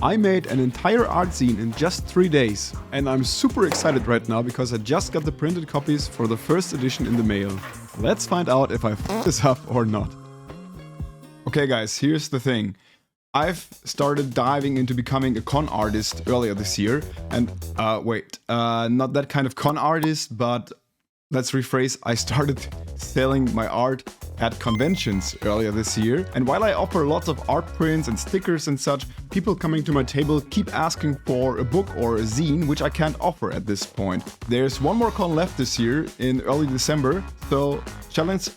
I made an entire art zine in just 3 days, and I'm super excited right now because I just got the printed copies for the first edition in the mail. Let's find out if I f***ed this up or not. Okay guys, here's the thing. I've started diving into becoming a con artist earlier this year, and not that kind of con artist, but let's rephrase, I started selling my art at conventions earlier this year. And while I offer lots of art prints and stickers and such, people coming to my table keep asking for a book or a zine, which I can't offer at this point. There's one more con left this year in early December, so challenge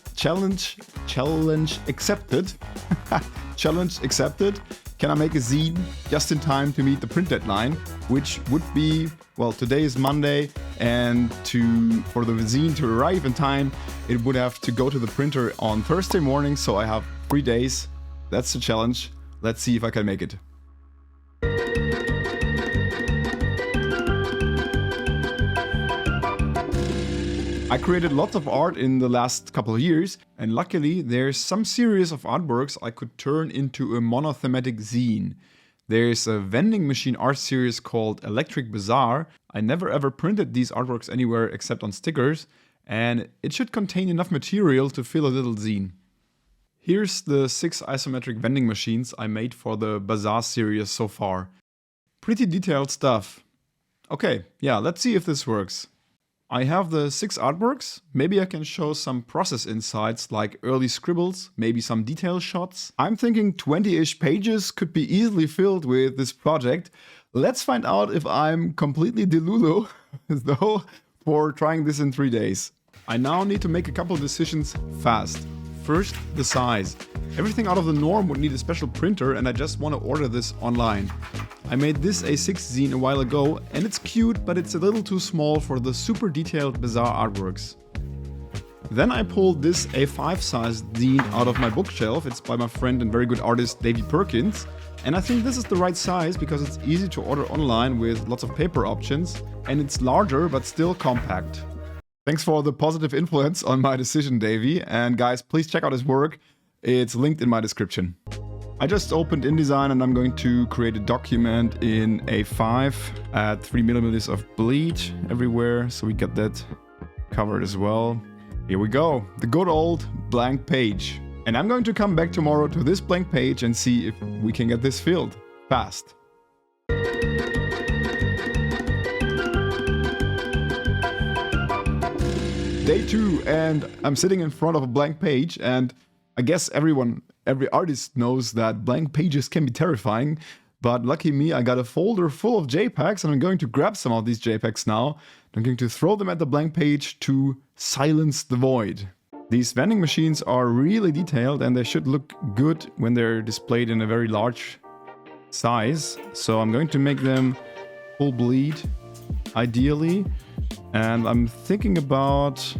accepted. Challenge accepted. Can I make a zine just in time to meet the print deadline, which would be, well, today is Monday, and for the zine to arrive in time, it would have to go to the printer on Thursday morning, so I have 3 days. That's the challenge. Let's see if I can make it. I created lots of art in the last couple of years, and luckily there's some series of artworks I could turn into a monothematic zine. There's a vending machine art series called Electric Bazaar. I never ever printed these artworks anywhere except on stickers, and it should contain enough material to fill a little zine. Here's the 6 isometric vending machines I made for the Bazaar series so far. Pretty detailed stuff. Okay, yeah, let's see if this works. I have the 6 artworks. Maybe I can show some process insights like early scribbles, maybe some detail shots. I'm thinking 20-ish pages could be easily filled with this project. Let's find out if I'm completely delulu though for trying this in 3 days. I now need to make a couple of decisions fast. First, the size. Everything out of the norm would need a special printer, and I just want to order this online. I made this A6 zine a while ago, and it's cute, but it's a little too small for the super detailed Bazaar artworks. Then I pulled this A5 sized zine out of my bookshelf. It's by my friend and very good artist Davey Perkins, and I think this is the right size because it's easy to order online with lots of paper options, and it's larger but still compact. Thanks for the positive influence on my decision, Davey, and guys, please check out his work. It's linked in my description. I just opened InDesign and I'm going to create a document in A5, add 3mm of bleed everywhere so we get that covered as well. Here we go, the good old blank page. And I'm going to come back tomorrow to this blank page and see if we can get this filled fast. Day 2, and I'm sitting in front of a blank page, and I guess every artist knows that blank pages can be terrifying, but lucky me, I got a folder full of JPEGs, and I'm going to grab some of these JPEGs now. I'm going to throw them at the blank page to silence the void. These vending machines are really detailed, and they should look good when they're displayed in a very large size. So I'm going to make them full bleed, ideally. And I'm thinking about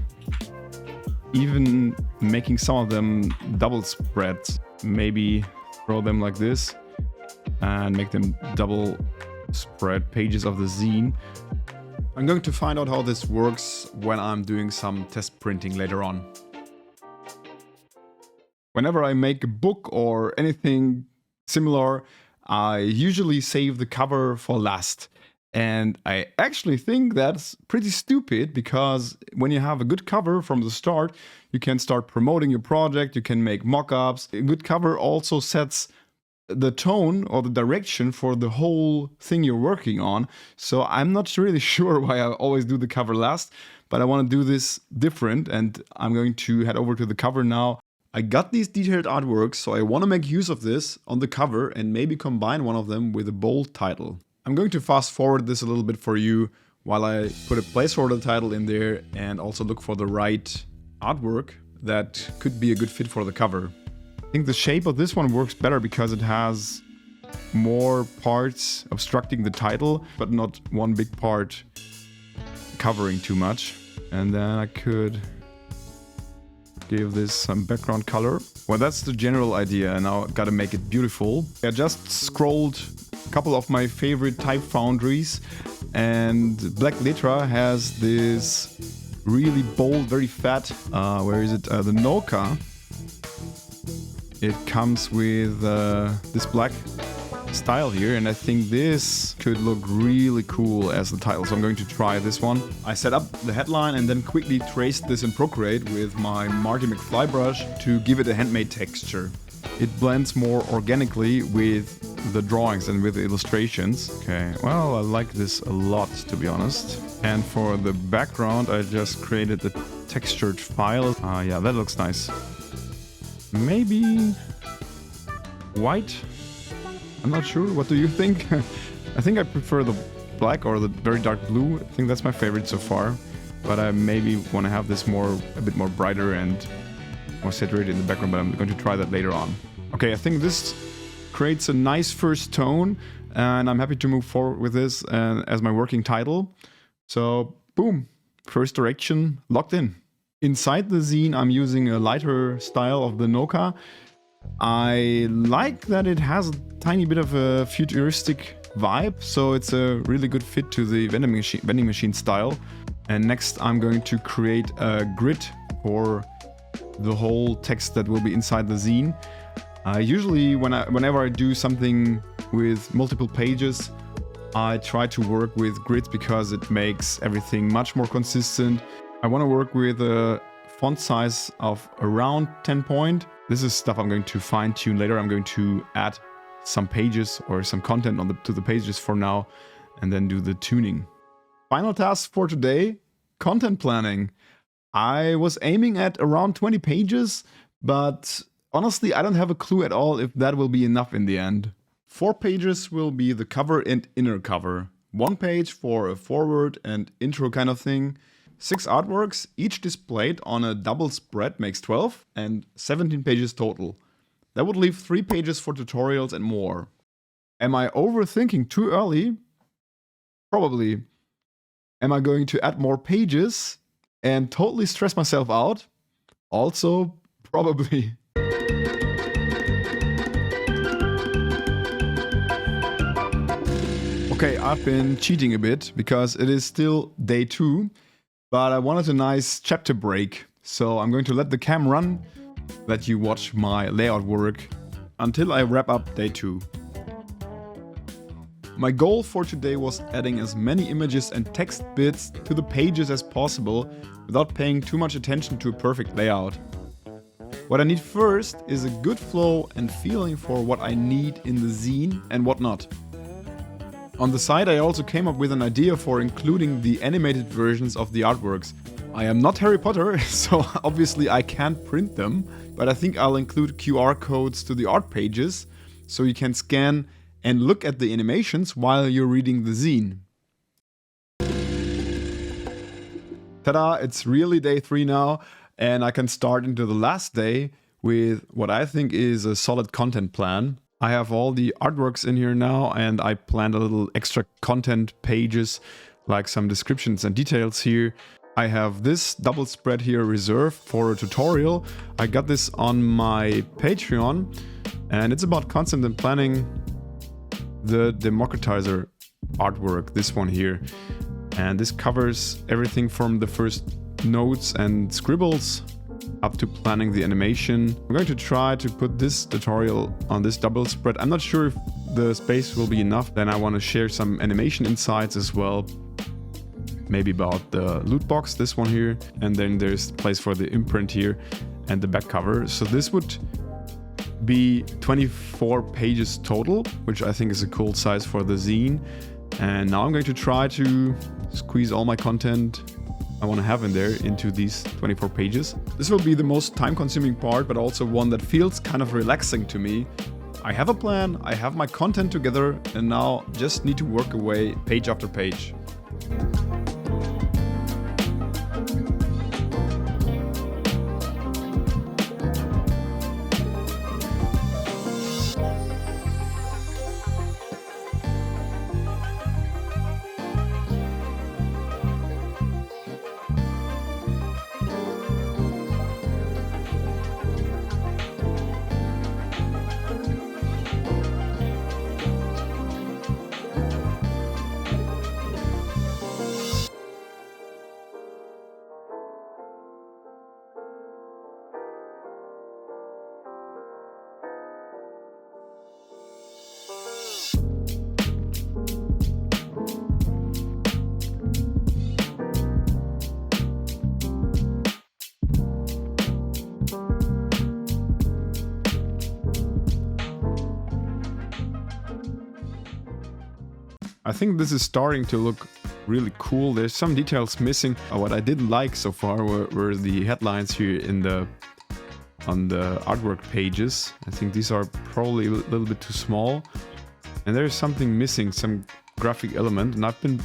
even making some of them double spreads. Maybe throw them like this and make them double spread pages of the zine. I'm going to find out how this works when I'm doing some test printing later on. Whenever I make a book or anything similar, I usually save the cover for last. And I actually think that's pretty stupid because when you have a good cover from the start, you can start promoting your project, you can make mock-ups. A good cover also sets the tone or the direction for the whole thing you're working on. So I'm not really sure why I always do the cover last, but I want to do this different and I'm going to head over to the cover now. I got these detailed artworks, so I want to make use of this on the cover and maybe combine one of them with a bold title. I'm going to fast forward this a little bit for you while I put a placeholder title in there and also look for the right artwork that could be a good fit for the cover. I think the shape of this one works better because it has more parts obstructing the title, but not one big part covering too much. And then I could give this some background color. Well, that's the general idea, and now I've got to make it beautiful. I just scrolled a couple of my favorite type foundries, and Black Letra has this really bold, very fat, where is it? The Noka. It comes with this black style here, and I think this could look really cool as the title, so I'm going to try this one. I set up the headline and then quickly traced this in Procreate with my Marty McFly brush to give it a handmade texture. It blends more organically with the drawings and with the illustrations. Okay, well, I like this a lot, to be honest. And for the background, I just created the textured file. Yeah, that looks nice. Maybe white? I'm not sure. What do you think? I think I prefer the black or the very dark blue. I think that's my favorite so far. But I maybe want to have this a bit more brighter and more saturated in the background, but I'm going to try that later on. Okay, I think this creates a nice first tone, and I'm happy to move forward with this as my working title. So, boom, first direction locked in. Inside the zine, I'm using a lighter style of the Noka. I like that it has a tiny bit of a futuristic vibe, so it's a really good fit to the vending machine style. And next I'm going to create a grid for the whole text that will be inside the zine. Usually whenever I do something with multiple pages, I try to work with grids because it makes everything much more consistent. I want to work with a font size of around 10 point. This is stuff I'm going to fine tune later. I'm going to add some pages or some content to the pages for now and then do the tuning. Final task for today, content planning. I was aiming at around 20 pages, but honestly, I don't have a clue at all if that will be enough in the end. 4 pages will be the cover and inner cover. 1 page for a forward and intro kind of thing. 6 artworks, each displayed on a double spread makes 12 and 17 pages total. That would leave 3 pages for tutorials and more. Am I overthinking too early? Probably. Am I going to add more pages and totally stress myself out? Also, probably. Okay, I've been cheating a bit because it is still day 2, but I wanted a nice chapter break. So I'm going to let the cam run, let you watch my layout work until I wrap up day 2. My goal for today was adding as many images and text bits to the pages as possible without paying too much attention to a perfect layout. What I need first is a good flow and feeling for what I need in the zine and what not. On the side, I also came up with an idea for including the animated versions of the artworks. I am not Harry Potter, so obviously I can't print them, but I think I'll include QR codes to the art pages so you can scan and look at the animations while you're reading the zine. Ta-da, it's really day 3 now, and I can start into the last day with what I think is a solid content plan. I have all the artworks in here now, and I planned a little extra content pages, like some descriptions and details here. I have this double spread here reserved for a tutorial. I got this on my Patreon, and it's about concept and planning the democratizer artwork, this one here. And this covers everything from the first notes and scribbles up to planning the animation. I'm going to try to put this tutorial on this double spread. I'm not sure if the space will be enough. Then I want to share some animation insights as well. Maybe about the loot box, this one here. And then there's place for the imprint here and the back cover. So this would be 24 pages total, which I think is a cool size for the zine. And now I'm going to try to squeeze all my content I want to have in there into these 24 pages. This will be the most time-consuming part, but also one that feels kind of relaxing to me. I have a plan, I have my content together, and now just need to work away page after page. I think this is starting to look really cool. There's some details missing. What I didn't like so far were the headlines here on the artwork pages. I think these are probably a little bit too small. And there's something missing, some graphic element. And I've been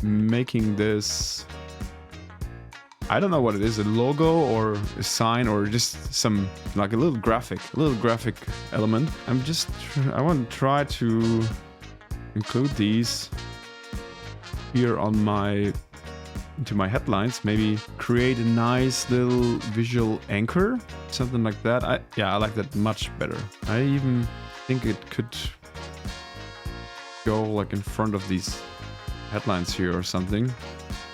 making this... I don't know what it is, a logo or a sign or just some, like a little graphic element. I want to try to include these here on into my headlines. Maybe create a nice little visual anchor, something like that. I like that much better. I even think it could go like in front of these headlines here or something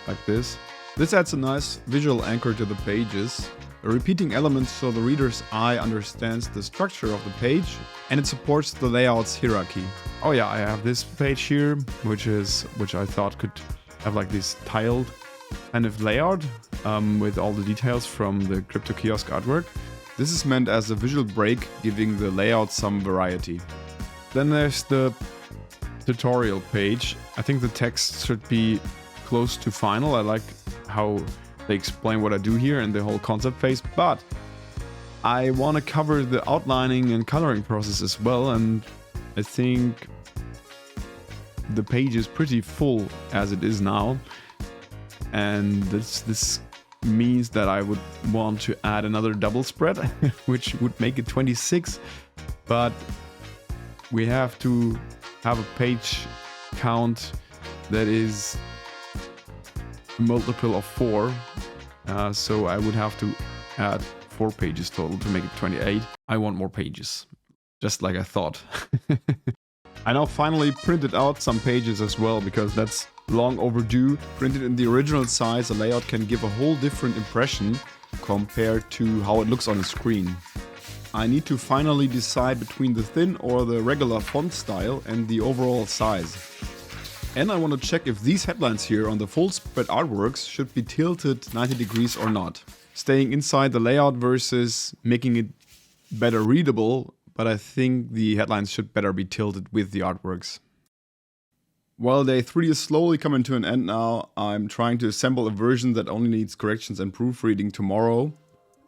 like this. This adds a nice visual anchor to the pages, a repeating element so the reader's eye understands the structure of the page, and it supports the layout's hierarchy. Oh yeah, I have this page here, which I thought could have like this tiled kind of layout with all the details from the crypto kiosk artwork. This is meant as a visual break, giving the layout some variety. Then there's the tutorial page. I think the text should be close to final. I like how they explain what I do here and the whole concept phase, but I want to cover the outlining and coloring process as well, and I think the page is pretty full as it is now, and this means that I would want to add another double spread which would make it 26, but we have to have a page count that is a multiple of 4, so I would have to add 4 pages total to make it 28. I want more pages, just like I thought. I now finally printed out some pages as well, because that's long overdue. Printed in the original size, a layout can give a whole different impression compared to how it looks on the screen. I need to finally decide between the thin or the regular font style and the overall size. And I want to check if these headlines here on the full spread artworks should be tilted 90 degrees or not. Staying inside the layout versus making it better readable, but I think the headlines should better be tilted with the artworks. While day 3 is slowly coming to an end now, I'm trying to assemble a version that only needs corrections and proofreading tomorrow.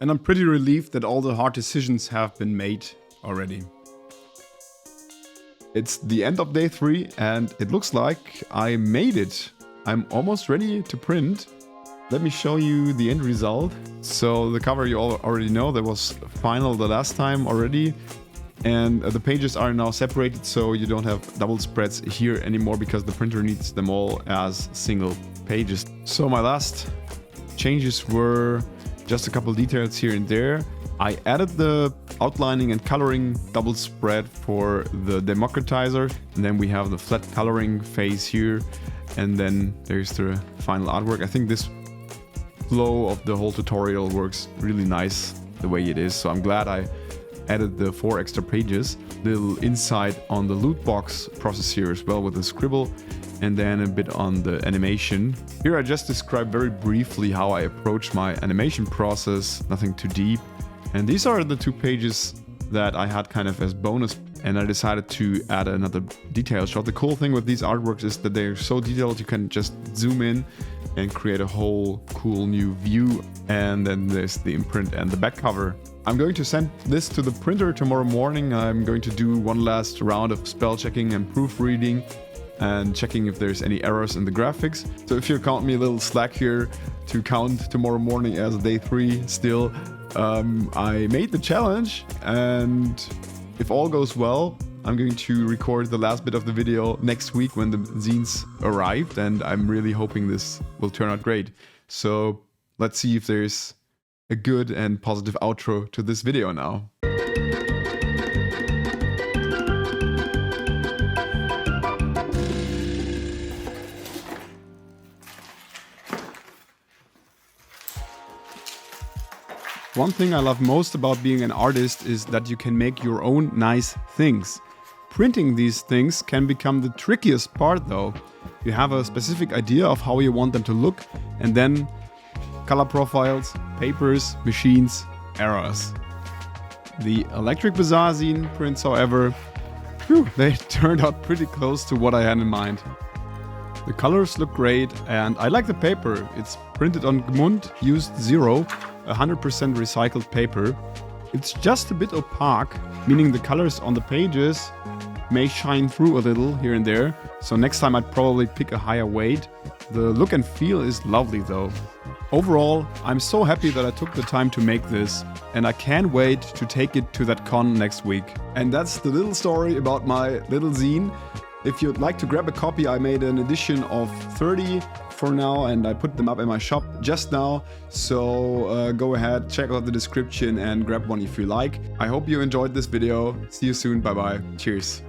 And I'm pretty relieved that all the hard decisions have been made already. It's the end of day 3 and it looks like I made it. I'm almost ready to print. Let me show you the end result. So the cover you all already know, that was final the last time already. And the pages are now separated, so you don't have double spreads here anymore because the printer needs them all as single pages. So my last changes were just a couple details here and there. I added the outlining and coloring double spread for the democratizer, and then we have the flat coloring phase here, and then there's the final artwork. I think this flow of the whole tutorial works really nice the way it is, so I'm glad I added the 4 extra pages. Little insight on the loot box process here as well with the scribble, and then a bit on the animation. Here I just described very briefly how I approach my animation process, nothing too deep. And these are the 2 pages that I had kind of as bonus, and I decided to add another detail shot. The cool thing with these artworks is that they're so detailed you can just zoom in and create a whole cool new view. And then there's the imprint and the back cover. I'm going to send this to the printer tomorrow morning. I'm going to do one last round of spell checking and proofreading and checking if there's any errors in the graphics. So if you count me a little slack here to count tomorrow morning as day 3 still, I made the challenge, and if all goes well, I'm going to record the last bit of the video next week when the zines arrived, and I'm really hoping this will turn out great. So let's see if there's a good and positive outro to this video now. One thing I love most about being an artist is that you can make your own nice things. Printing these things can become the trickiest part though. You have a specific idea of how you want them to look, and then color profiles, papers, machines, errors. The Electric Bazaar zine prints, however, they turned out pretty close to what I had in mind. The colors look great and I like the paper. It's printed on Gmund, used 0, 100% recycled paper. It's just a bit opaque, meaning the colors on the pages may shine through a little here and there. So next time I'd probably pick a higher weight. The look and feel is lovely though. Overall, I'm so happy that I took the time to make this, and I can't wait to take it to that con next week. And that's the little story about my little zine. If you'd like to grab a copy, I made an edition of 30 for now, and I put them up in my shop just now. So go ahead, check out the description and grab one if you like. I hope you enjoyed this video. See you soon, bye bye, cheers.